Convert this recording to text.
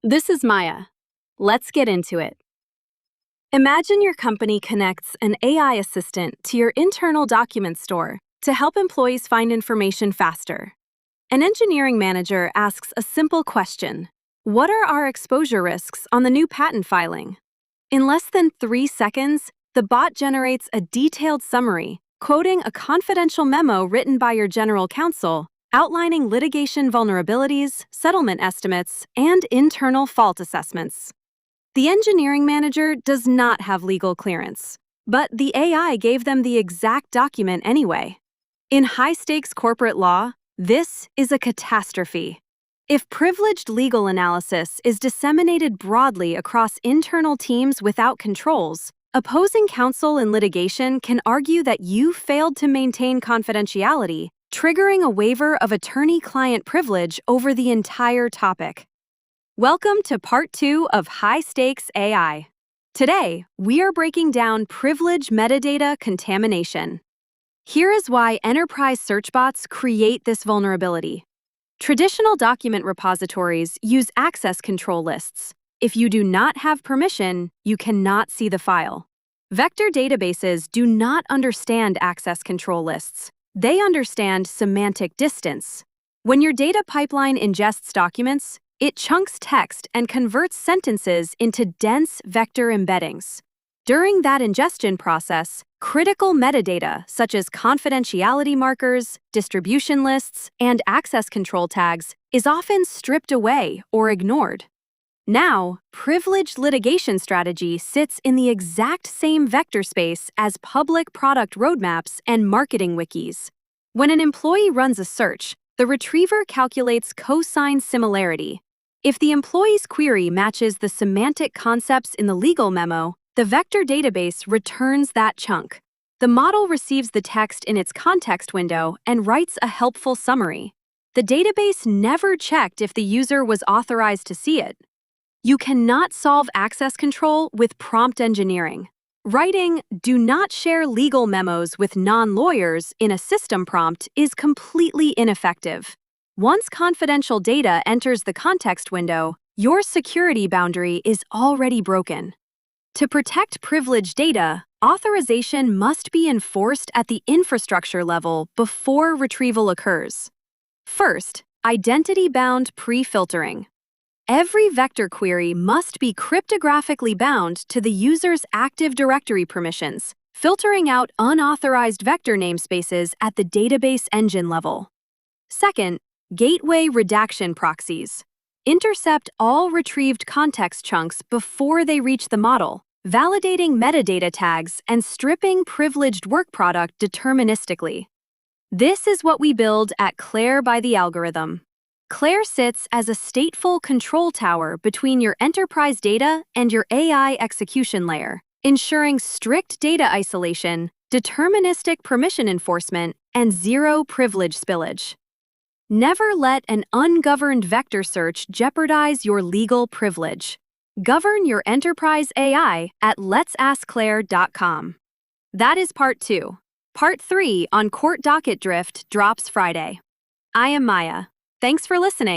This is Maya. Let's get into it. Imagine your company connects an AI assistant to your internal document store to help employees find information faster. An engineering manager asks a simple question: what are our exposure risks on the new patent filing? In less than 3 seconds, the bot generates a detailed summary, quoting a confidential memo written by your general counsel, outlining litigation vulnerabilities, settlement estimates, and internal fault assessments. The engineering manager does not have legal clearance, but the AI gave them the exact document anyway. In high-stakes corporate law, this is a catastrophe. If privileged legal analysis is disseminated broadly across internal teams without controls, opposing counsel in litigation can argue that you failed to maintain confidentiality, triggering a waiver of attorney-client privilege over the entire topic. Welcome to Part 2 of High-Stakes AI. Today, we are breaking down Privilege Metadata Contamination. Here is why enterprise search bots create this vulnerability. Traditional document repositories use access control lists. If you do not have permission, you cannot see the file. Vector databases do not understand access control lists. They understand semantic distance. When your data pipeline ingests documents, it chunks text and converts sentences into dense vector embeddings. During that ingestion process, critical metadata such as confidentiality markers, distribution lists, and access control tags is often stripped away or ignored. Now, privileged litigation strategy sits in the exact same vector space as public product roadmaps and marketing wikis. When an employee runs a search, the retriever calculates cosine similarity. If the employee's query matches the semantic concepts in the legal memo, the vector database returns that chunk. The model receives the text in its context window and writes a helpful summary. The database never checked if the user was authorized to see it. You cannot solve access control with prompt engineering. Writing "do not share legal memos with non-lawyers" in a system prompt is completely ineffective. Once confidential data enters the context window, your security boundary is already broken. To protect privileged data, authorization must be enforced at the infrastructure level before retrieval occurs. First, identity-bound pre-filtering. Every vector query must be cryptographically bound to the user's Active Directory permissions, filtering out unauthorized vector namespaces at the database engine level. Second, gateway redaction proxies. Intercept all retrieved context chunks before they reach the model, validating metadata tags and stripping privileged work product deterministically. This is what we build at Claire by the algorithm. Claire sits as a stateful control tower between your enterprise data and your AI execution layer, ensuring strict data isolation, deterministic permission enforcement, and zero privilege spillage. Never let an ungoverned vector search jeopardize your legal privilege. Govern your enterprise AI at letsaskclaire.com. That is Part 2. Part 3 on court docket drift drops Friday. I am Maya. Thanks for listening.